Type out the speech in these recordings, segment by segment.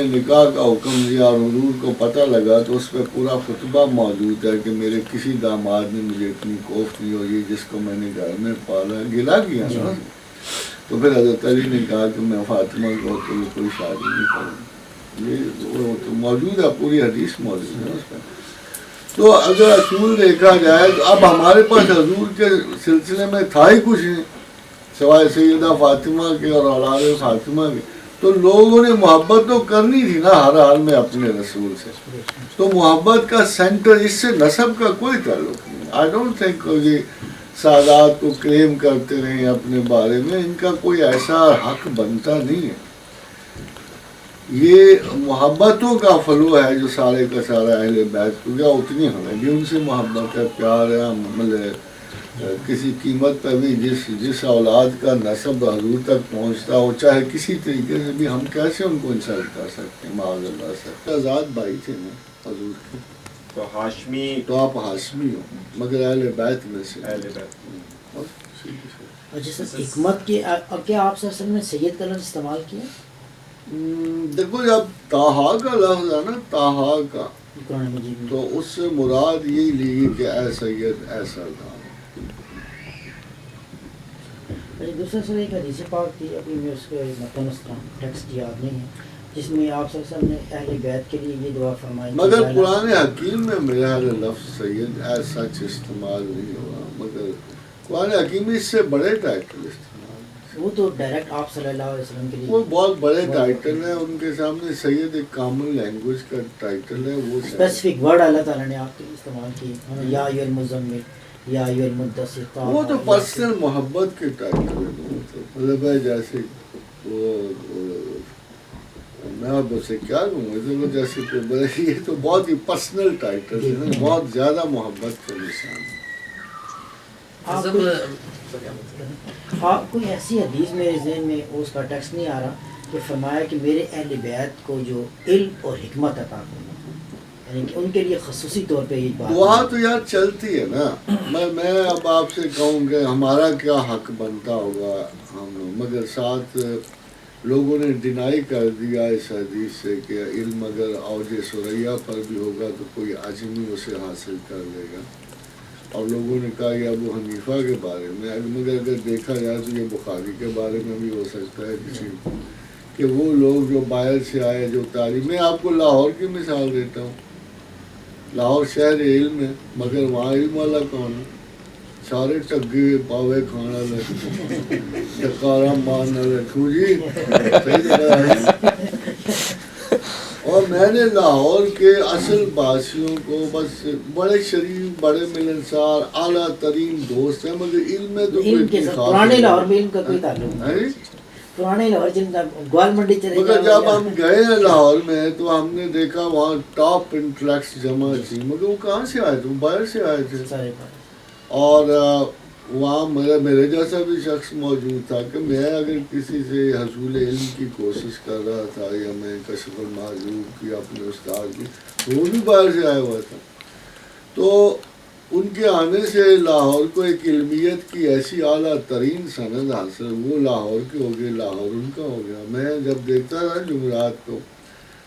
نکاح کا حکم دیا اور حضور کو پتہ لگا تو اس پہ پورا خطبہ موجود ہے کہ میرے کسی داماد نے مجھے اتنی کوفت نہیں ہوئی جس کو میں نے گھر میں پالا، گلا کیا نا۔ تو پھر حضرت علی نے کہا کہ میں فاطمہ کو کوئی شادی نہیں کروں، یہ تو موجود ہے، پوری حدیث موجود ہے اس پہ۔ تو اگر اصول دیکھا جائے تو اب ہمارے پاس حضور کے سلسلے میں تھا ہی کچھ نہیں سوائے سیدہ فاطمہ کے اور اولاد فاطمہ کے، تو لوگوں نے محبت تو کرنی تھی نا ہر حال میں اپنے رسول سے۔ تو محبت کا سینٹر اس سے نسب کا کوئی تعلق نہیں۔ آئی ڈونٹ تھنک یہ سادات کو کلیم کرتے رہیں اپنے بارے میں، ان کا کوئی ایسا حق بنتا نہیں ہے۔ یہ محبتوں کا فلو ہے جو سارے کا سارا اہل بیت کو گیا، اتنی ہمیں بھی ان سے محبت ہے، پیار ہے۔ مطلب کسی قیمت پہ بھی جس اولاد کا نسب حضور تک پہنچتا ہو، چاہے کسی طریقے سے بھی، ہم کیسے ان کو انسلٹ کر سکتے ہیں؟ معاذ اللہ سے۔ آزاد بھائی تھے نا حضور کے، تو ہاشمی، تو آپ ہاشمی ہو مگر اہل بیت میں سے۔ اہل بیت۔ اور جیسے حکمت کی، اب کیا آپ صلی اللہ علیہ وسلم نے سید کا لفظ استعمال کیا؟ دیکھو جب طٰہٰ کا لفظ ہے نا، طٰہٰ کا، قرآن مجید میں، تو اس سے مراد یہی لی کہ اے سید اے سردار۔ دوسرا سر ایک حدیث پاک تھی، ابھی میں اس کے متن اس کا ٹیکسٹ یاد نہیں ہے، جس میں آپ صلی اللہ علیہ وسلم نے اہل بیت کے لیے یہ دعا فرمائی، مگر قرآن حکیم میں میرا لفظ سید ایز سچ استعمال نہیں ہوا، مگر قرآن حکیم میں اس سے بڑے ٹائٹل استعمال، وہ تو ڈائریکٹ آپ صلی اللہ علیہ وسلم کے لیے، وہ بہت بڑے ٹائٹل ہیں ان کے سامنے۔ سید ایک کامن لینگویج کا ٹائٹل ہے، وہ اسپیسیفک ورڈ اللہ تعالیٰ نے آپ کے لیے استعمال کیے، یا ایھا المزمل، یا ایھا المدثر، وہ تو پرسنل محبت کے ٹائٹل ہے۔ مطلب ہے جیسے وہ میں اب اسے کیا کہوں، جیسے یہ تو بہت ہی پرسنل ٹائٹل ہے، بہت زیادہ محبت کا نشان ہے۔ آپ کوئی ایسی حدیث میرے ذہن میں اس کا ٹیکسٹ نہیں آ رہا کہ فرمایا کہ میرے اہل بیت کو جو علم اور حکمت عطا کرنا، یعنی کہ ان کے لیے خصوصی طور پہ یہ بات دعا تو یار چلتی ہے نا۔ میں اب آپ سے کہوں کہ ہمارا کیا حق بنتا ہوگا ہم لوگ، مگر ساتھ لوگوں نے ڈینائی کر دیا اس حدیث سے کہ علم اگر اوج ثریا پر بھی ہوگا تو کوئی عجمی اسے حاصل کر لے گا، اور لوگوں نے کہا یہ ابو حنیفہ کے بارے میں، مگر اگر دیکھا جائے تو یہ بخاری کے بارے میں بھی ہو سکتا ہے کسی کہ وہ لوگ جو باہر سے آئے جو تعلیم، میں آپ کو لاہور کی مثال دیتا ہوں۔ لاہور شہر علم ہے مگر وہاں علم والا کون ہے؟ سارے ٹگے پاوے کھانا لے ٹکارا مارنا لے کیوں جی، اور میں نے لاہور کے اصل باسیوں کو بس بڑے شریف، بڑے ملنسار، اعلیٰ ترین دوست ہیں، مگر علم میں تو علم کے ساتھ پرانے لاہور میں علم کا کوئی تعلق نہیں، پرانے لاہور جن کا گوال منڈی چلے مگر جب ہم گئے ہیں لاہور میں تو ہم نے دیکھا وہاں ٹاپ انٹلیکٹس جمع تھی، مگر وہ کہاں سے آئے تھے؟ وہ باہر سے آئے تھے۔ اور وہاں میرے جیسا بھی شخص موجود تھا کہ میں اگر کسی سے حصول علم کی کوشش کر رہا تھا یا میں کشف المعذوب کی اپنے استاد کی، وہ بھی باہر سے آیا ہوا تھا۔ تو ان کے آنے سے لاہور کو ایک علمیت کی ایسی اعلیٰ ترین سند حاصل، وہ لاہور کے ہو گئے، لاہور ان کا ہو گیا۔ میں جب دیکھتا تھا جمعرات کو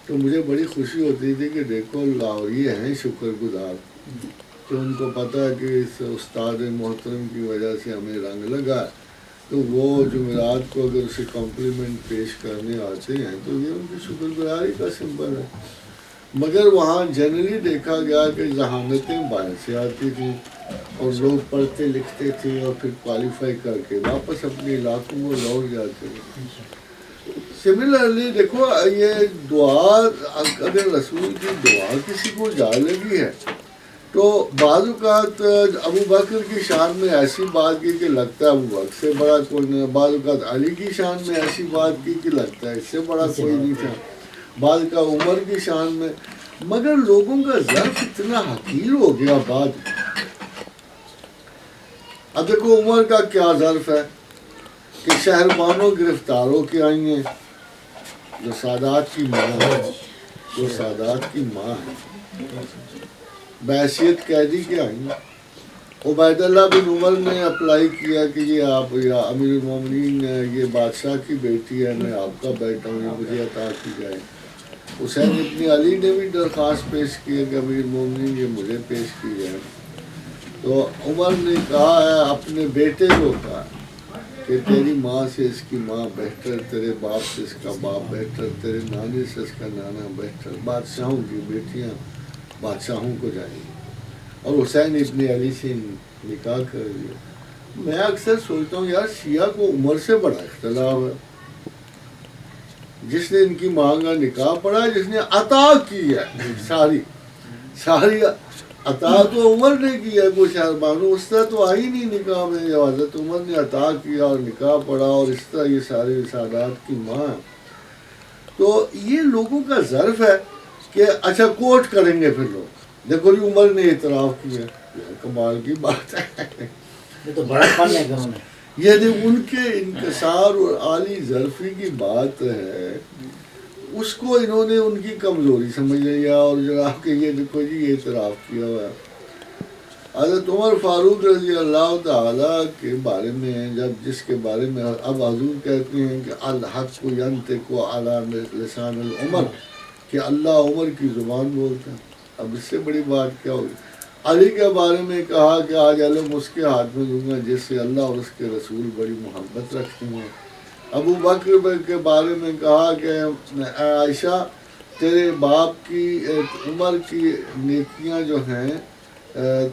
تو مجھے بڑی خوشی ہوتی تھی کہ دیکھو لاہوری ہیں شکر گزار کہ ان کو پتہ ہے کہ اس استاد محترم کی وجہ سے ہمیں رنگ لگا، تو وہ جمعرات کو اگر اسے کمپلیمنٹ پیش کرنے آتے ہیں تو یہ ان کی شکر گزاری کا سمبل ہے۔ مگر وہاں جنرلی دیکھا گیا کہ ذہانتیں باہر سے آتی تھیں اور لوگ پڑھتے لکھتے تھے اور پھر کوالیفائی کر کے واپس اپنے علاقوں کو لوٹ جاتے تھے۔ سملرلی دیکھو یہ دعا، اگر رسول کی دعا کسی کو جا لگی ہے تو بعض اوقات ابو بکر کی شان میں ایسی بات کی کہ لگتا ہے ابو بکر سے بڑا کوئی نہیں، بعض اوقات علی کی شان میں ایسی بات کی کہ لگتا ہے اس سے بڑا کوئی نہیں تھا، بعض کا عمر کی شان میں، مگر لوگوں کا ظرف اتنا حقیر ہو گیا بعد۔ اب دیکھو عمر کا کیا ظرف ہے کہ شہربانوں گرفتاروں کے آئی ہیں جو سادات کی ماں ہے، جو سادات کی ماں ہے، بحیثیت قیدی کے آئی ہیں۔ عبید اللہ بن عمر نے اپلائی کیا کہ یہ آپ یا امیر المومنین یہ بادشاہ کی بیٹی ہے، میں آپ کا بیٹا ہوں، یہ مجھے عطا کی جائے۔ حسین ابن علی نے بھی درخواست پیش کی ہے کہ امیر مومنین یہ مجھے پیش کی ہے. تو عمر نے کہا ہے اپنے بیٹے کو کہا کہ تیری ماں سے اس کی ماں بہتر، تیرے باپ سے اس کا باپ بہتر، تیرے نانے سے اس کا نانا بہتر. بادشاہوں کی بیٹیاں بادشاہوں کو جائیں گی. اور حسین ابن علی سے نکاح کر لیا. میں اکثر سوچتا ہوں یار شیعہ کو عمر سے بڑا اختلاف ہے. جس نے ان کی ماں کا نکاح پڑھا، جس نے عطا کی ہے ساری عطا تو عمر نے کی ہے. کوئی شہربانو اس طرح تو آئی نہیں نکاح میں، جو حضرت عمر نے عطا کیا اور نکاح پڑھا، اور اس طرح یہ سارے سادات کی ماں. تو یہ لوگوں کا ظرف ہے کہ اچھا کوٹ کریں گے پھر لوگ، دیکھو جی عمر نے اعتراف کیا. کمال کی بات ہے. یہ تو بڑا فن ہے گاؤں میں. یہ ان کے انکسار اور عالی ظرفی کی بات ہے، اس کو انہوں نے ان کی کمزوری سمجھ لیا. اور جناب کہ یہ دیکھو جی یہ اعتراف کیا ہوا ہے. حضرت عمر فاروق رضی اللہ تعالیٰ کے بارے میں جس کے بارے میں اب حضور کہتے ہیں کہ الحق ینطق علی لسان العمر، کہ اللہ عمر کی زبان بولتا ہے. اب اس سے بڑی بات کیا ہوگی. علی کے بارے میں کہا کہ آج علم اس کے ہاتھ میں دوں گا جس سے اللہ اور اس کے رسول بڑی محبت رکھتے ہیں. ابو بکر کے بارے میں کہا کہ اے عائشہ تیرے باپ کی عمر کی نیکیاں جو ہیں،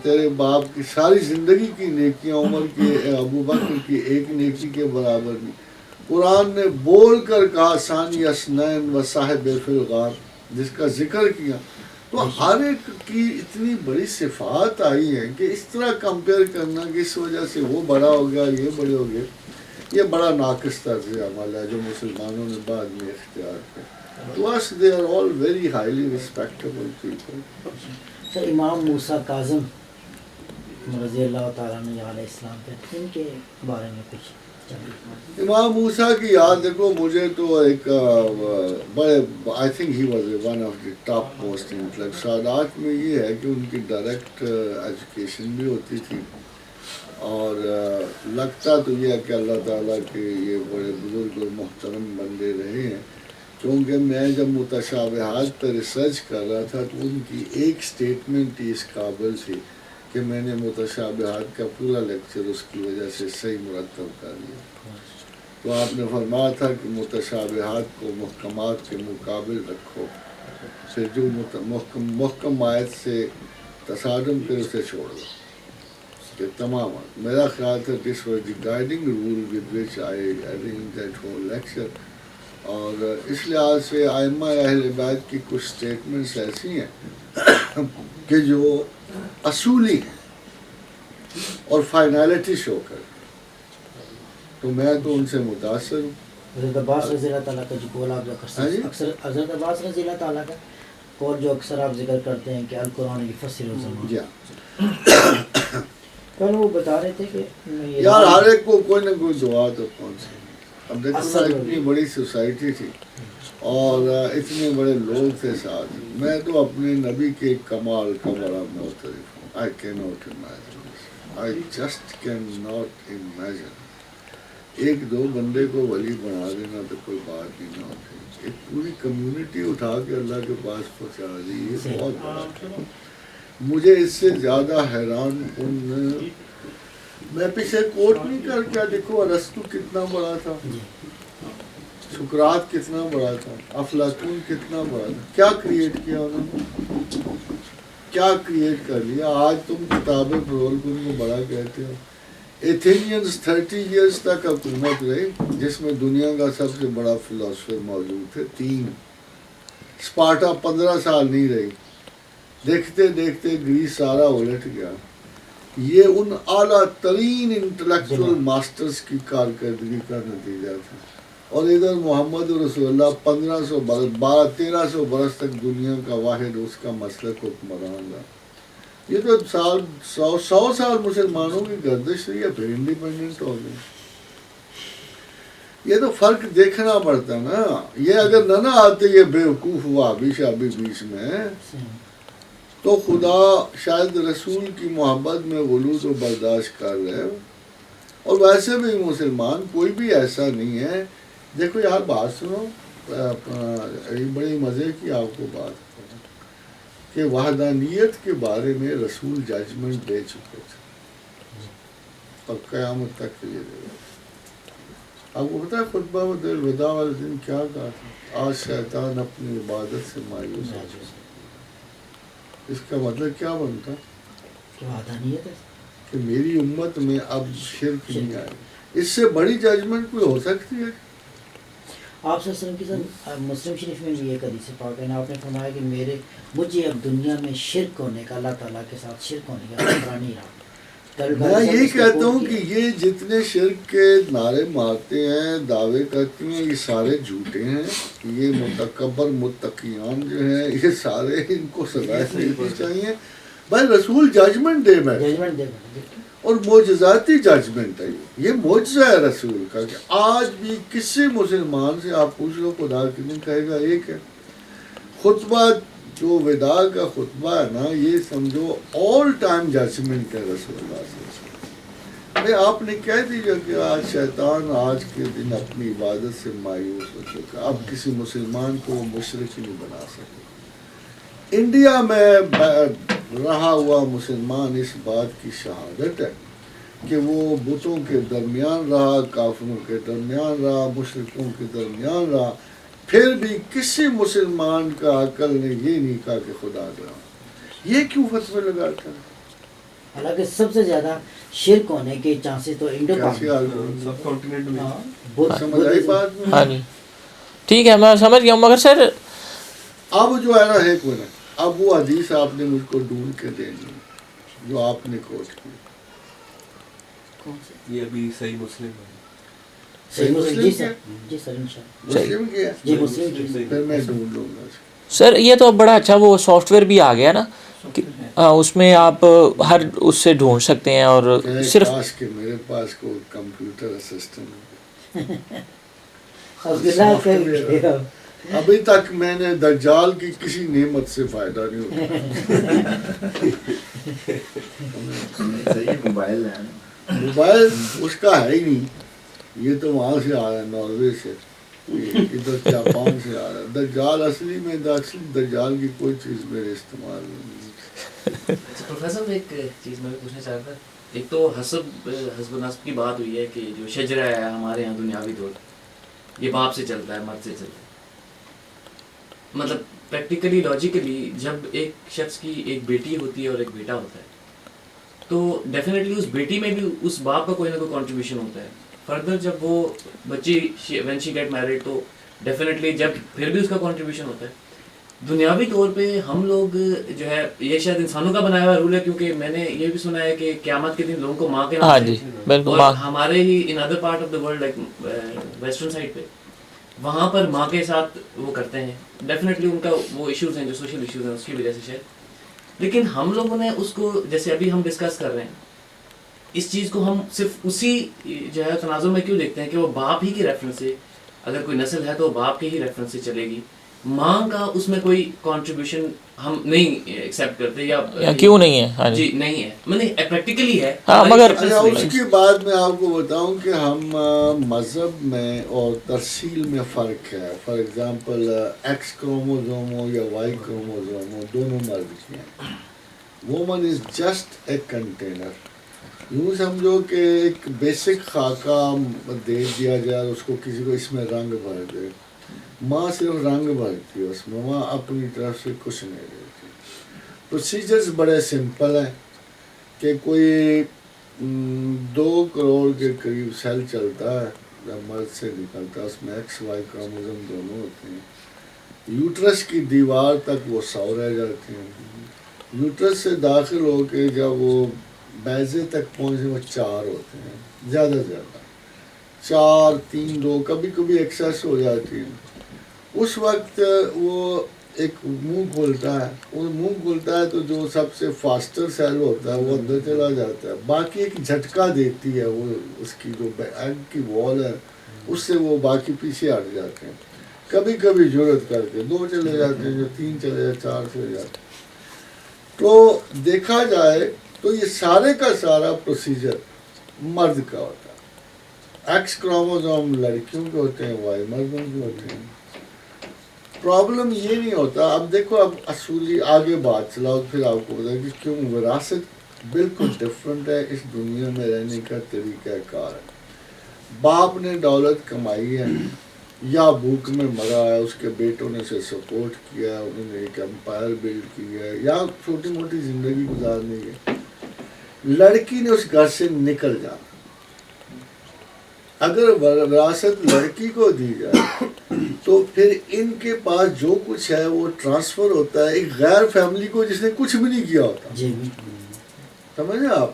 تیرے باپ کی ساری زندگی کی نیکیاں عمر کے ابو بکر کی ایک نیکی کے برابر نہیں. قرآن نے بول کر کہا ثانی اثنین و صاحب فی الغار، جس کا ذکر کیا. تو ہر ایک کی اتنی بڑی صفات آئی ہیں کہ اس طرح کمپیئر کرنا کہ اس وجہ سے وہ بڑا ہو گیا یہ بڑے ہو گئے، یہ بڑا ناقص طرز عمل ہے جو مسلمانوں نے بعد میں اختیار کیا. To us they are all very highly respectable people. سر امام موسیٰ کاظم رضی اللہ تعالیٰ عنہ علیہ السلام کے ان کے بارے میں کچھ امام موسیٰ کی یاد دیکھو، مجھے تو ایک بڑے I think he was one of the top most intellect. سادات میں یہ ہے کہ ان کی ڈائریکٹ ایجوکیشن بھی ہوتی تھی، اور لگتا تو یہ ہے کہ اللہ تعالیٰ کے یہ بڑے بزرگ اور محترم بندے رہے ہیں. کیونکہ میں جب متشابہات پر ریسرچ کر رہا تھا تو ان کی ایک سٹیٹمنٹ ہی اس قابل تھی کہ میں نے متشابہات کا پورا لیکچر اس کی وجہ سے صحیح مرتب کر لیا. تو آپ نے فرمایا تھا کہ متشابہات کو محکمات کے مقابل رکھو، پھر جو محکم آیت سے تصادم پہ اسے چھوڑ دو. کہ تمام میرا خیال تھا this was the guiding rule with which I arrange that whole lecture. اور اس لحاظ سے ائمہ اہل بیت کی کچھ سٹیٹمنٹس ایسی ہیں کہ جو اصولی ہیں اور فائنالٹی شو کر. تو میں تو ان سے متاثر ہوں. حضرت عباس رضی اللہ تعالیٰ کا جو قول آپ اکثر حضرت عباس رضی اللہ تعالیٰ کا قول جو اکثر آپ ذکر کرتے ہیں کہ القرآن یفسر الزمان. جی کل وہ بتا رہے تھے کہ یار ہر ایک کو کوئی نہ کوئی دعا تو پہنچے. اب دیکھو نا اتنی بڑی سوسائٹی تھی اور اتنے بڑے لوگ تھے ساتھ. میں تو اپنے نبی کے کمال کا بڑا معترف ہوں. I cannot imagine. I just cannot imagine. ایک دو بندے کو ولی بنا دینا تو کوئی بات ہی نہ ہوتی. ایک پوری کمیونٹی اٹھا کے اللہ کے پاس پہنچا دی، یہ بہت بڑا. مجھے اس سے زیادہ حیران میں پیچھے کوٹ نہیں کر کیا. دیکھو ارسطو کتنا بڑا تھا، سقراط کتنا بڑا تھا، افلاطون کتنا بڑا تھا. کیا کریٹ کیا انہوں نے، کیا کریٹ کر لیا. آج تم کتابیں پرول کو ان کو بڑا کہتے ہو. ایتھینینز 30 ایئرز تک حکومت رہی جس میں دنیا کا سب سے بڑا فلاسفر موجود تھے 3. اسپارٹا 15 سال نہیں رہی. دیکھتے دیکھتے گریس سارا الٹ گیا. یہ ان اعلیٰ ترین انٹلیکچوئل ماسٹرز کی کارکردگی کا نتیجہ تھا. اور ادھر محمد رسول اللہ 1300 برس تک دنیا کا واحد اس کا مسلک حکمران رہا. یہ تو 100 سال مسلمانوں کی گردش رہی ہے، پھر انڈیپینڈنٹ ہو گئے. یہ تو فرق دیکھنا پڑتا نا. یہ اگر نہ آتے یہ بیوقوف ہوا ابھی شابی بیچ میں، تو خدا شاید رسول کی محبت میں غلوظ و برداشت کر رہے. اور ویسے بھی مسلمان کوئی بھی ایسا نہیں ہے. دیکھو یار بات سنو، بڑی مزے کی آپ کو بات کہ وحدانیت کے بارے میں رسول ججمنٹ دے چکے تھے اور قیامت تک کے لیے دے گا. آپ کو پتا ہے خطبہ الوداع والے دن کیا کہا تھا؟ آج شیطان اپنی عبادت سے مایوس ہو چکا. اس کا مطلب کیا بنتا کہ میری امت میں اب شرک نہیں آئے. اس سے بڑی ججمنٹ کوئی ہو سکتی ہے؟ آپ صلی اللہ علیہ وسلم کی مسلم شریف میں بھی ایک حدیث پاک ہے نا، آپ نے فرمایا کہ مجھے اب دنیا میں شرک ہونے کا، اللہ تعالیٰ کے ساتھ شرک ہونے کا خطرہ نہیں رہا. میں یہی کہتا ہوں کہ یہ جتنے شرک کے نعرے مارتے ہیں، دعوے کرتے ہیں، یہ سارے جھوٹے ہیں. یہ متکبر متقیان جو ہیں یہ سارے ان کو سزا دینی چاہیے. بھائی رسول ججمنٹ دے بیٹھے اور معجزاتی ججمنٹ ہے. یہ معجزہ ہے رسول کا کہ آج بھی کسی مسلمان سے آپ پوچھ لو خدا کے دن کہے گا ایک ہے. خطبہ جو وداع کا خطبہ ہے نا، یہ سمجھو آل ٹائم ججمنٹ ہے رسول اللہ صلی اللہ علیہ وسلم. ارے آپ نے کہہ دیجیے کہ آج شیطان آج کے دن اپنی عبادت سے مایوس ہو چکا، اب کسی مسلمان کو مشرک نہیں بنا سکے. انڈیا میں رہا ہوا مسلمان اس بات کی شہادت ہے کہ وہ بتوں کے درمیان رہا، کافروں کے درمیان رہا، مشرکوں کے درمیان رہا، پھر بھی کسی مسلمان کا عقل نے یہ نہیں کہا کہ خدا ڈرا. یہ کیوں فتوے لگاتا ہے؟ حالانکہ سب سے زیادہ شرک ہونے کے چانسز تو انڈو سب کانٹیننٹ میں. سمجھ آئی بات میں؟ ہاں جی ٹھیک ہے میں سمجھ گیا ہوں، مگر سر اب جو ہے نا ایک منٹ، اب وہ حدیث آپ نے مجھ کو ڈھونڈ کے دینی ہے جو آپ نے کوٹ کی. یہ ابھی صحیح مسلم ہے. مسلم کی ہے پھر میں ڈھونڈ لوں گا. سر یہ تو بڑا اچھا وہ سافٹ ویئر بھی آ گیا نا، اس میں آپ ہر اس سے ڈھونڈ سکتے ہیں اور صرف کاش کہ میرے پاس کوئی کمپیوٹر اسسٹنٹ. ابھی تک میں نے دجال کی کسی نعمت سے فائدہ نہیں اٹھایا. موبائل ہے، موبائل اس کا ہے ہی نہیں. یہ تو وہاں سے آ رہا ہے ناروے سے، ادھر جاپان سے آ رہا ہے. دجال اصلی میں دجال کی کوئی چیز میرے استعمال نہیں. اچھا پروفیسر ایک چیز میں بھی پوچھنا چاہ رہا تھا. ایک تو حسب نسب کی بات ہوئی ہے کہ جو شجرہ ہے ہمارے یہاں دنیاوی دور یہ باپ سے چلتا ہے، مرد سے چلتا ہے. مطلب پریکٹیکلی لاجیکلی جب ایک شخص کی ایک بیٹی ہوتی ہے اور ایک بیٹا ہوتا ہے تو ڈیفینیٹلی اس بیٹی میں بھی اس باپ کا کوئی نہ کوئی کنٹریبیوشن ہوتا ہے. فردر جب وہ بچی وین شی گیٹ میرڈ تو ڈیفینیٹلی جب پھر بھی اس کا کنٹریبیوشن ہوتا ہے. دنیاوی طور پہ ہم لوگ جو ہے یہ شاید انسانوں کا بنایا ہوا رول ہے، کیونکہ میں نے یہ بھی سنا ہے کہ قیامت کے دن لوگوں کو ماں کے نام سے، اور ہمارے ہی in other part of the world like western side پہ وہاں پر ماں کے ساتھ وہ کرتے ہیں. ڈیفینیٹلی ان کا وہ ایشوز ہیں جو سوشل ایشوز ہیں اس کی وجہ سے شاید. لیکن ہم لوگوں نے اس کو جیسے ابھی ہم ڈسکس کر رہے ہیں اس چیز کو ہم صرف اسی جو ہے تناظر میں کیوں دیکھتے ہیں کہ وہ باپ ہی کی ریفرنس سے، اگر کوئی نسل ہے تو باپ کے ہی ریفرنس سے چلے گی. ماں کا اس میں کوئی کنٹریبیوشن ہم نہیں ایکسیپٹ کرتے یا کیوں نہیں ہے؟ ہاں جی نہیں ہے، میں پریکٹیکلی ہے. مگر اس کے بعد میں آپ کو بتاؤں کہ ہم مذہب میں اور ترسیل میں فرق ہے. فار ایگزامپل ایکس کروموزوم ہو یا وائی کروموزوم ہو، دونوں مرد کے ہیں. Woman is just a container. یوں سمجھو کہ ایک بیسک خاکہ دے دیا جائے اس کو، کسی کو اس میں رنگ بھر دے. ماں صرف رنگ بھرتی ہے اس میں، ماں اپنی طرف سے کچھ نہیں دیتی. پروسیجرز بڑے سمپل ہیں کہ کوئی 2 کروڑ کے قریب سیل چلتا ہے جب مرد سے نکلتا ہے، اس میں ایکس وائی کروموزوم دونوں ہوتے ہیں. یوٹرس کی دیوار تک وہ 100 رہ جاتے ہیں. یوٹرس سے داخل ہو کے جب وہ بیضے تک پہنچے وہ 4 ہوتے ہیں زیادہ سے زیادہ، 4 3 2 کبھی کبھی ایکسیس ہو جاتی ہے. اس وقت وہ ایک منہ کھولتا ہے، وہ منہ کھولتا ہے تو جو سب سے فاسٹر سیل ہوتا ہے وہ اندر چلا جاتا ہے. باقی ایک جھٹکا دیتی ہے وہ اس کی جو ایگ کی وال ہے، اس سے وہ باقی پیچھے ہٹ جاتے ہیں. کبھی کبھی جرت کر کے 2 چلے جاتے ہیں، جو 3 چلے جاتے 4 چلے جاتے ہیں. تو دیکھا جائے تو یہ سارے کا سارا پروسیجر مرد کا ہوتا ہے. ایکس کروموزوم لڑکیوں کے ہوتے ہیں، وائی مردوں کے ہوتے ہیں. پرابلم یہ نہیں ہوتا. اب دیکھو اب اصولی آگے بات چلاؤ پھر آپ کو بتا کہ کیوں وراثت بالکل ڈفرینٹ ہے اس دنیا میں رہنے کا طریقہ کار ہے. باپ نے دولت کمائی ہے یا بھوک میں مرا ہے, اس کے بیٹوں نے اسے سپورٹ کیا, انہوں نے ایک امپائر بلڈ کیا ہے یا چھوٹی موٹی زندگی گزارنی ہے. لڑکی نے اس گھر سے نکل جانا. اگر وراثت لڑکی کو دی جائے تو پھر ان کے پاس جو کچھ ہے وہ ٹرانسفر ہوتا ہے ایک غیر فیملی کو جس نے کچھ بھی نہیں کیا ہوتا. سمجھے آپ؟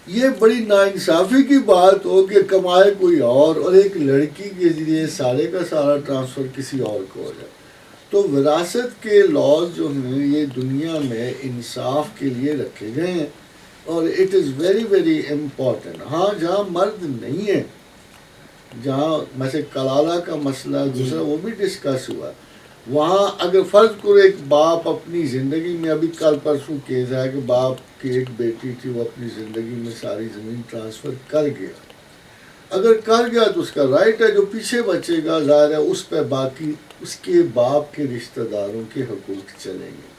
یہ بڑی ناانصافی کی بات ہو کہ کمائے کوئی اور ایک لڑکی کے ذریعے سارے کا سارا ٹرانسفر کسی اور کو ہو جائے. تو وراثت کے لاز جو ہیں یہ دنیا میں انصاف کے لیے رکھے گئے ہیں اور it is very very important. ہاں جہاں مرد نہیں ہے, جہاں ویسے کلالہ کا مسئلہ دوسرا وہ بھی ڈسکس ہوا, وہاں اگر فرض کرو ایک باپ اپنی زندگی میں, ابھی کل پرسوں کیس ہے کہ باپ کی ایک بیٹی تھی وہ اپنی زندگی میں ساری زمین ٹرانسفر کر گیا. اگر کر گیا تو اس کا رائٹ ہے, جو پیچھے بچے گا ظاہر ہے اس پہ باقی اس کے باپ کے رشتہ داروں کے حقوق چلیں گے.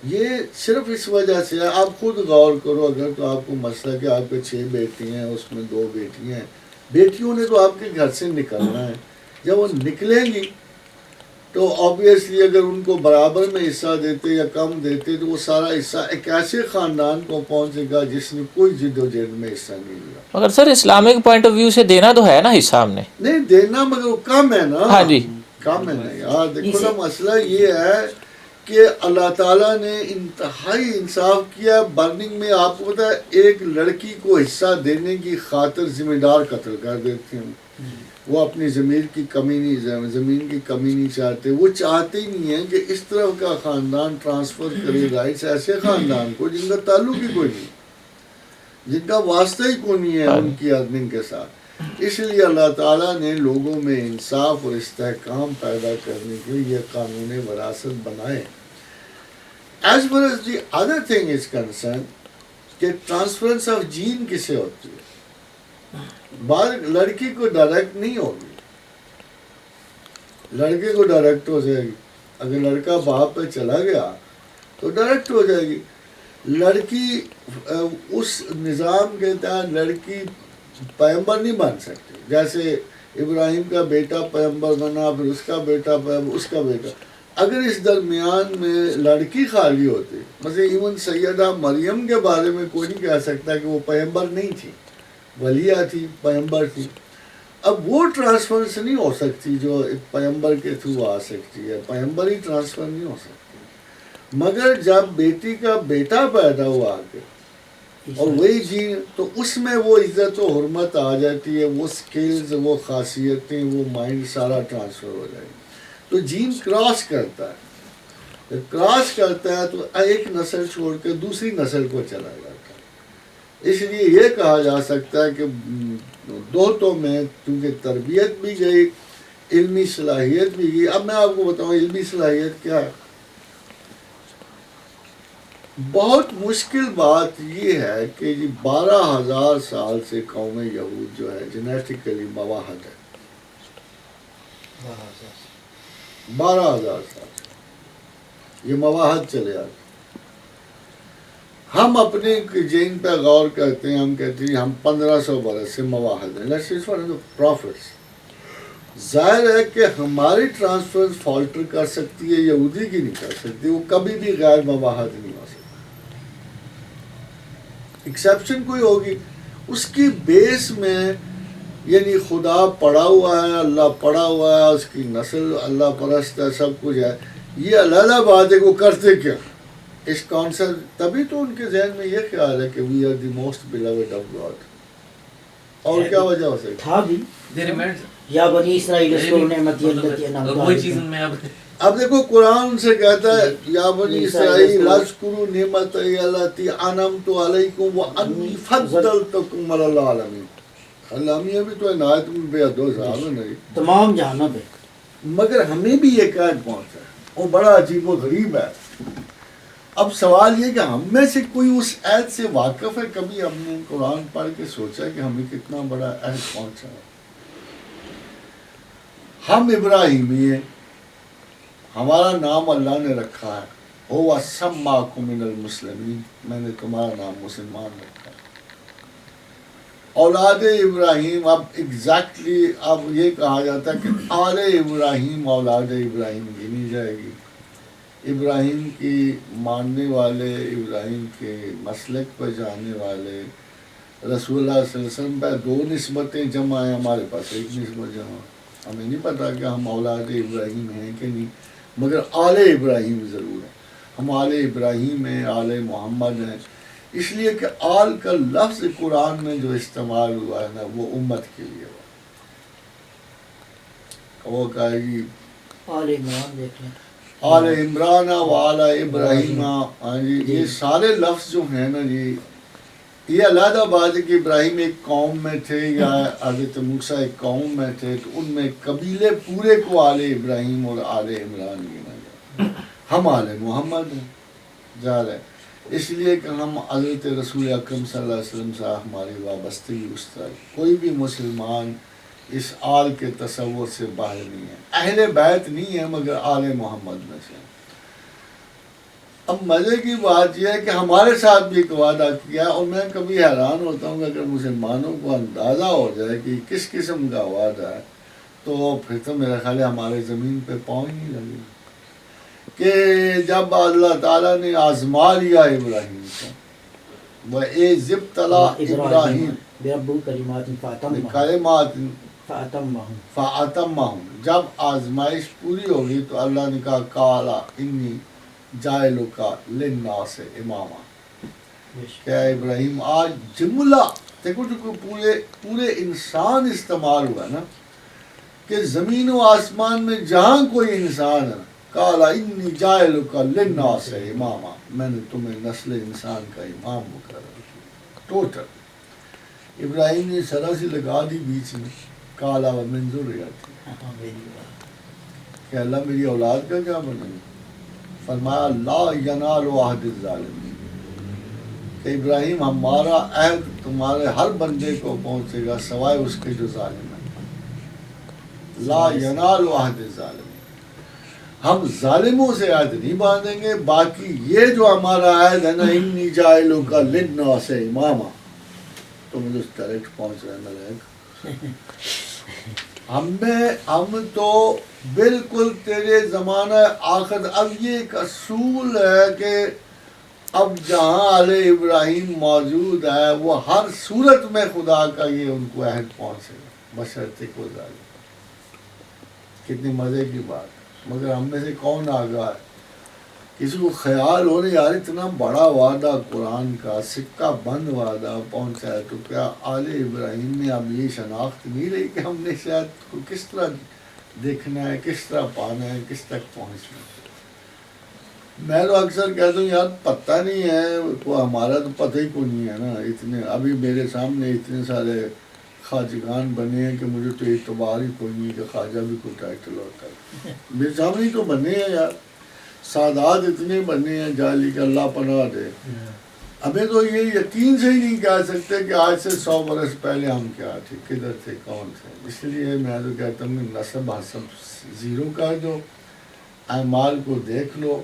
یہ صرف اس وجہ سے ہے, آپ خود غور کرو اگر تو آپ کو مسئلہ کہ آپ کے 6 بیٹی ہیں اس میں 2 بیٹیاں ہیں, بیٹیوں نے تو آپ کے گھر سے نکلنا ہے. جب وہ نکلیں گی تو آبویسلی اگر ان کو برابر میں حصہ دیتے یا کم دیتے تو وہ سارا حصہ ایک ایسے خاندان کو پہنچے گا جس نے کوئی جد و جہد میں حصہ نہیں لیا. مگر سر اسلامک پوائنٹ آف ویو سے دینا تو ہے نا حصہ ہم نے. نہیں دینا مگر وہ کم ہے نا. ہاں جی کم ہے نا یار. دیکھو نا مسئلہ یہ ہے کہ اللہ تعالیٰ نے انتہائی انصاف کیا. برننگ میں آپ کو پتا ہے ایک لڑکی کو حصہ دینے کی خاطر ذمہ دار قتل کر دیتے ہیں. وہ اپنی زمین کی کمی نہیں چاہتے. وہ چاہتے ہی نہیں ہیں کہ اس طرح کا خاندان ٹرانسفر کرے رائٹس ایسے خاندان کو جن کا تعلق ہی کوئی نہیں, جن کا واسطہ ہی کوئی نہیں ہے ان کی ارننگ کے ساتھ. اس لیے اللہ تعالیٰ نے لوگوں میں انصاف اور استحکام پیدا کرنے کے لیے یہ قانون وراثت بنائے. As far as the other thing is concerned کہ ٹرانسفرنس آف جین کسے ہوتی ہے, بعض لڑکی کو ڈائریکٹ نہیں ہوگی, لڑکے کو ڈائریکٹ ہو جائے گی. اگر لڑکا باپ پہ چلا گیا تو ڈائریکٹ ہو جائے گی. لڑکی اس نظام کے تحت لڑکی پیغمبر نہیں بن سکتی. جیسے ابراہیم کا بیٹا پیغمبر بنا, پھر اس کا بیٹا پیغمبر, اس کا بیٹا. اگر اس درمیان میں لڑکی خالی ہوتی, مثلا ایون سیدہ مریم کے بارے میں کوئی نہیں کہہ سکتا کہ وہ پیغمبر نہیں تھی, ولیہ تھی, پیغمبر تھی. اب وہ ٹرانسفر سے نہیں ہو سکتی جو ایک پیغمبر کے تھرو آ سکتی ہے. پیغمبر ہی ٹرانسفر نہیں ہو سکتی. مگر جب بیٹی کا بیٹا پیدا ہوا آگے اور وہی جین, تو اس میں وہ عزت و حرمت آ جاتی ہے, وہ سکلز, وہ خاصیتیں, وہ مائنڈ سارا ٹرانسفر ہو جائے گی. تو جین کراس کرتا ہے, جب کراس کرتا ہے تو ایک نسل چھوڑ کے دوسری نسل کو چلا جاتا ہے. اس لیے یہ کہا جا سکتا ہے کہ دوتوں میں کیونکہ تربیت بھی گئی, علمی صلاحیت بھی گئی. اب میں آپ کو بتاؤں علمی صلاحیت کیا ہے. بہت مشکل بات یہ ہے کہ 12,000 سال سے قوم یہود جو ہے جینیٹیکلی مواحد ہے. 12,000 سال یہ مواحد چلے آتے. ہم اپنے جین پہ غور کرتے ہیں, ہم کہتے ہیں ہم 1500 برس سے مواحد ہیں. Let's see for the profits. ظاہر ہے کہ ہماری ٹرانسفر فالٹر کر سکتی ہے, یہودی کی نہیں کر سکتی. وہ کبھی بھی غیر مواحد نہیں ہو سکتی. ایکسیپشن کوئی ہوگی, اس کی بیس میں یعنی خدا پڑا ہوا ہے, اللہ پڑا ہوا ہے, اس کی نسل اللہ پرست ہے, سب کچھ ہے. یہ علیحدہ بات ہے کہ وہ کرتے کیا اس کانسیپٹ. تبھی تو ان کے ذہن میں یہ خیال ہے کہ we are the most beloved of God. اور کیا وجہ ہو سکتی تھا بھی یا بنی اسرائیل اذکروا نعمتی التي انعمت علیکم. اب دیکھو قرآن سے کہتا ہے یا بنی اسرائیل اذکروا نعمتی التي انعمت علیکم وانی فضلتکم علی العالمین. علامیہ بھی تو عنایت میں بے حد و صاحب ہے نہیں تمام جہانوں پہ. مگر ہمیں بھی یہ قید پہنچا ہے, وہ بڑا عجیب و غریب ہے. اب سوال یہ کہ ہم میں سے کوئی اس عہد سے واقف ہے؟ کبھی ہم نے قرآن پڑھ کے سوچا کہ ہمیں کتنا بڑا عہد پہنچا ہے. ہم ابراہیمی ہیں, ہمارا نام اللہ نے رکھا ہے، هو سماکم من المسلمین، میں نے تمہارا نام مسلمان رکھا ہے۔ اولاد ابراہیم، اب ایگزیکٹلی اب یہ کہا جاتا ہے کہ آل ابراہیم اولاد ابراہیم گنی جائے گی۔ ابراہیم کی ماننے والے، ابراہیم کے مسلک پر جانے والے، رسول اللہ صلی اللہ علیہ وسلم پہ 2 نسبتیں جمع ہیں، ہمارے پاس 1 نسبت جمع۔ ہمیں نہیں پتا کہ ہم اولاد ابراہیم ہیں کہ نہیں، مگر آل ابراہیم ضرور ہے۔ ہم آل ابراہیم ہیں، آل محمد ہیں، اس لیے کہ آل کا لفظ قرآن میں جو استعمال ہوا ہے نا وہ امت کے لیے ہوا۔ وہ کہے گی آل عمران دیکھ لیں، آل عمران و آل ابراہیم، ہاں جی، یہ سارے لفظ جو ہیں نا جی، یہ علیحدہ بات ہے کہ ابراہیم ایک قوم میں تھے یا حضرت موسیٰ ایک قوم میں تھے، تو ان میں قبیلے پورے کو آل ابراہیم اور آل عمران گنا جائے۔ ہم آل محمد ہیں، ظاہر ہے، اس لیے کہ ہم حضرت رسول اکرم صلی اللہ علیہ وسلم سے ہماری وابستگی اس طرح، کوئی بھی مسلمان اس آل کے تصور سے باہر نہیں ہے، اہل بیت نہیں ہے مگر آل محمد میں سے۔ اب مزے کی بات یہ ہے کہ ہمارے ساتھ بھی ایک وعدہ کیا، اور میں کبھی حیران ہوتا ہوں کہ اگر مسلمانوں کو اندازہ ہو جائے کہ کس قسم کا وعدہ ہے، تو پھر تو میرا خیال ہے ہمارے زمین پہ پاؤں ہی نہیں لگے، کہ جب اللہ تعالیٰ نے آزما لیا ابراہیم کو، وَإِذِ ابْتَلَىٰ إِبْرَاهِيمَ بربو کلمات فاتم کلمات فاتمہم، فَأَتَمَّهُمْ، جب آزمائش پوری ہوگی تو اللہ نے کہا قَالَ إِنِّي جَاعِلُكَ لِلنَّاسِ إِمَامًا، کہ ابراہیم آج جملہ دیکھو جو پورے انسان استعمال ہوا نا، کہ زمین و آسمان میں جہاں کوئی انسان ہے، قَالَ إِنِّي جَاعِلُكَ لِلنَّاسِ إِمَامًا، میں نے تمہیں نسل انسان کا امام مقرر کیا۔ ٹوٹل ابراہیم نے سرا سی لگا دی بیچ میں، قَالَ وَمِن ذُرِّيَّتِي، کہ اللہ میری اولاد کا کیا بنے گا؟ فرمایا لا ینال عہد الظالمین، کہ ابراہیم ہمارا عہد تمہارے ہر بندے کو پہنچے گا سوائے اس کے جو ظالم ہے۔ لا ینال عہد الظالمین، ہم ظالموں سے عہد نہیں باندھیں گے، باقی یہ جو ہمارا عہد ہے نا انی جاعلک للناس اماما، تو مجھے اس ڈائریکٹ پہنچ رہا ہے ملائک، ہم تو بالکل تیرے زمانہ آخر۔ اب یہ ایک اصول ہے کہ اب جہاں آل ابراہیم موجود ہے وہ ہر صورت میں خدا کا یہ ان کو عہد پہنچے گا بشرطِ کو ظالم۔ کتنی مزے کی بات، مگر ہم میں سے کون آگاہ ہے؟ کسی کو خیال ہو رہا یار اتنا بڑا وعدہ قرآن کا سکہ بند وعدہ پہنچا ہے، تو کیا آل ابراہیم میں اب یہ شناخت نہیں رہی کہ ہم نے شاید کو کس طرح دیکھنا ہے، کس طرح پانا ہے، کس تک پہنچنا ہے؟ میں تو اکثر کہتا ہوں یار پتہ نہیں ہے، کو ہمارا تو پتہ ہی کو نہیں ہے نا، اتنے ابھی میرے سامنے اتنے سارے خواجگان بنے ہیں کہ مجھے تو اعتبار ہی کوئی نہیں کہ خواجہ بھی کوئی ٹائٹل ہوتا ہے، میرے سامنے ہی تو بنے ہیں یار، سادات اتنے بنے ہیں جعلی کہ اللہ پناہ دے۔ ہمیں تو یہ یقین سے ہی نہیں کہہ سکتے کہ آج سے 100 برس پہلے ہم کیا تھے، کدھر تھے، کون تھے۔ اس لیے میں تو کہتا ہوں کہ نسب حسب زیرو کر دو، اعمال کو دیکھ لو،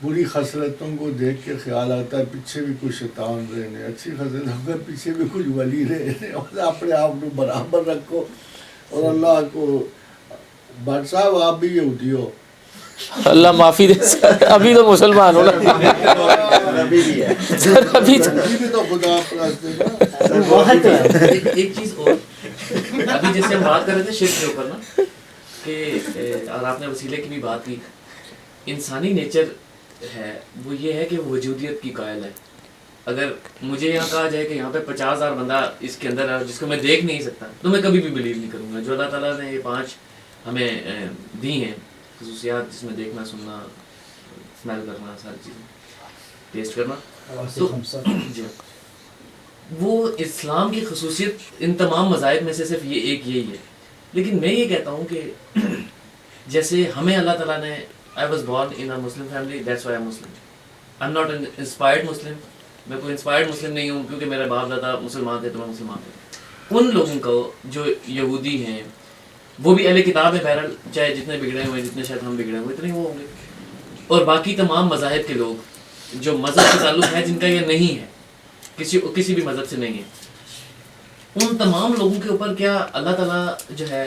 بری خصلتوں کو دیکھ کے خیال آتا ہے پیچھے بھی کچھ شیطان رہنے، اچھی خصلتوں کے پیچھے بھی کچھ ولی رہنے، اور اپنے آپ کو برابر رکھو، اور اللہ کو بٹ صاحب آپ بھی یہودی ہو، اللہ معافی دے سر، ابھی تو مسلمان ہو نا، سر ابھی تو ابھی بھی تو خدا پرست ہے نا۔ بہت ہے۔ ایک چیز اور، ابھی جیسے ہم بات کر رہے تھے شرک کے اوپر نا، کہ اور آپ نے وسیلے کی بھی بات کی، انسانی نیچر ہے وہ یہ ہے کہ وہ وجودیت کی قائل ہے۔ اگر مجھے یہاں کہا جائے کہ یہاں پہ 50,000 بندہ اس کے اندر ہے جس کو میں دیکھ نہیں سکتا، تو میں کبھی بھی بلیو نہیں کروں گا۔ جو اللہ تعالیٰ نے یہ 5 ہمیں دی ہیں خصوصیات، جس میں دیکھنا، سننا، اسمیل کرنا، ساری چیزیں ٹیسٹ کرنا، تو جی وہ اسلام کی خصوصیت ان تمام مذاہب میں سے صرف یہ ایک یہی ہے۔ لیکن میں یہ کہتا ہوں کہ جیسے ہمیں اللہ تعالیٰ نے I was born in a Muslim family, that's why I'm Muslim. I'm not an inspired Muslim. میں کوئی انسپائرڈ مسلم نہیں ہوں کیونکہ میرے باپ دادا مسلمان تھے تو میں مسلمان ہوں۔ ان لوگوں کو جو یہودی ہیں، وہ بھی اہل کتاب ہے بہرحال، چاہے جتنے بگڑے ہوئے جتنے شاید ہم بگڑے ہوئے اتنے وہ ہوں گے، اور باقی تمام مذاہب کے لوگ جو مذہب سے تعلق ہے جن کا یہ نہیں ہے، کسی بھی مذہب سے نہیں ہے، ان تمام لوگوں کے اوپر کیا اللہ تعالیٰ جو ہے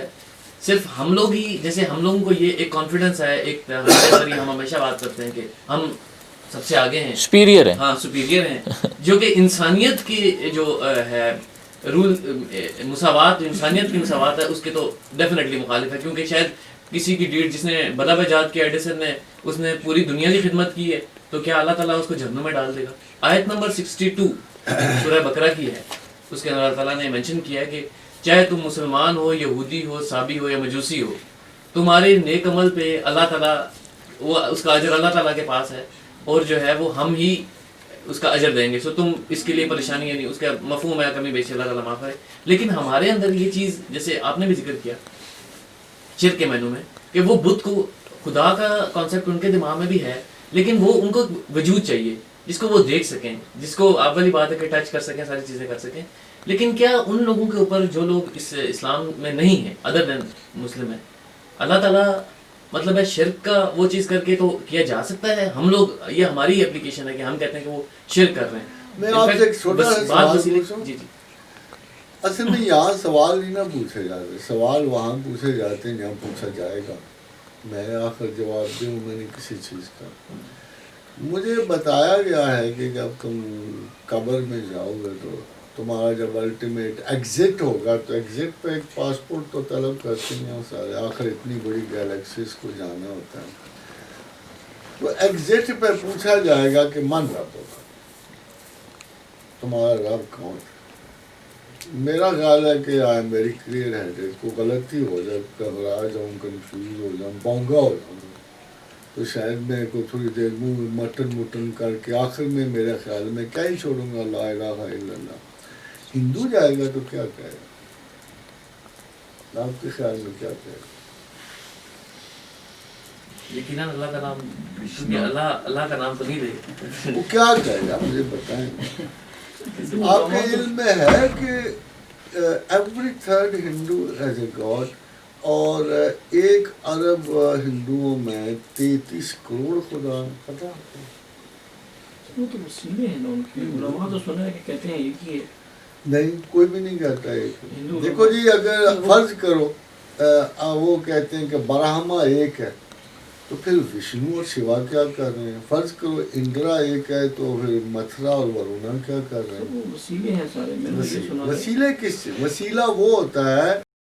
صرف ہم لوگ ہی، جیسے ہم لوگوں کو یہ ایک کانفیڈنس ہے، ایک ہم ہمیشہ بات کرتے ہیں کہ ہم سب سے آگے ہیں، سپیریئر ہے، ہاں سپیریئر ہیں، جو کہ انسانیت کی جو ہے رول مساوات، انسانیت کی مساوات ہے، اس کے تو ڈیفینیٹلی مخالف ہے، کیونکہ شاید کسی کی ڈیٹ جس نے بلب ایجاد کیا ایڈیسن نے، اس نے پوری دنیا کی خدمت کی ہے، تو کیا اللہ تعالیٰ اس کو جہنم میں ڈال دے گا؟ آیت نمبر 62 سورہ بقرہ کی ہے، اس کے اندر اللہ تعالیٰ نے مینشن کیا ہے کہ چاہے تم مسلمان ہو، یہودی ہو، صابی ہو یا مجوسی ہو، تمہارے نیک عمل پہ اللہ تعالیٰ وہ اس کا اجر اللہ تعالیٰ کے پاس ہے، اور جو ہے وہ ہم ہی اس کا اجر دیں گے، سو تم اس کے لیے پریشانی ہے نہیں، اس کا مفہوم ہے کمی بیشی اللہ تعالیٰ معاف ہے۔ لیکن ہمارے اندر یہ چیز جیسے آپ نے بھی ذکر کیا شرک کے معنوں میں کہ وہ بت کو خدا کا کانسیپٹ ان کے دماغ میں بھی ہے، لیکن وہ ان کو وجود چاہیے جس کو وہ دیکھ سکیں، جس کو آپ والی بات ہے کہ ٹچ کر سکیں، ساری چیزیں کر سکیں۔ لیکن کیا ان لوگوں کے اوپر جو لوگ اس اسلام میں نہیں ہیں، ادر دین مسلم ہیں، اللہ تعالیٰ مطلب ہے شرک کا وہ چیز کر کے تو کیا جا سکتا ہے؟ ہم لوگ یہ ہماری اپلیکیشن ہے کہ ہم کہتے ہیں کہ وہ شرک کر رہے ہیں۔ میں آپ سے ایک چھوٹا سا سوال پوچھوں؟ جی جی اصل میں یہاں سوال نہیں نہ پوچھے جاتے، سوال وہاں پوچھے جاتے ہیں جہاں پوچھا جائے گا۔ میں آخر جواب دوں میں نے کسی چیز کا، مجھے بتایا گیا ہے کہ جب تم قبر میں جاؤ گے تو تمہارا جب الٹیمیٹ ایگزٹ ہوگا تو ایگزٹ پہ ایک پاسپورٹ تو طلب کرتے ہیں سارے، آخر اتنی بڑی گیلیکسیز کو جانا ہوتا ہے، تو ایگزٹ پہ پوچھا جائے گا کہ من رب ہوگا، تمہارا رب کون ہے؟ میرا خیال ہے کہ میری کلیئر ہے، کو غلطی ہو جائے، گھبرا جاؤں، کنفیوز ہو جاؤں، بونگا ہو جاؤں، تو شاید میں کو تھوڑی دیر منہ مٹن کر کے آخر میں میرے خیال میں کیا ہی چھوڑوں گا، لا الہ الا اللہ۔ ہندو جائے گا تو کیا کہے گا؟ آپ کے خیال میں کیا کہے گا؟ یقیناً اللہ کا نام، کیونکہ اللہ کا نام تو نہیں لے گا، وہ کیا کہے گا مجھے بتائیں۔ آپ کے علم میں ہے کہ every third Hindu has a God, اور ایک ارب ہندوؤں میں 33 کروڑ خدا، پتہ آپ کو؟ وہ تو وسیلے ہیں نا ان کے، علماء تو سنا ہے کہ کہتے ہیں ایک ہی ہے، نہیں کوئی بھی نہیں کہتا ایک۔ دیکھو جی اگر فرض کرو وہ کہتے ہیں کہ برہما ایک ہے، تو پھر وشنو اور شیوا کیا کر رہے ہیں؟ فرض کرو اندرا ایک ہے تو پھر متھرا اور ورونا کیا کر رہے ہیں؟ وہ وسیلے ہیں سارے، میں نے یہ سنا ہے۔ وسیلے کس سے؟ وسیلہ وہ ہوتا ہے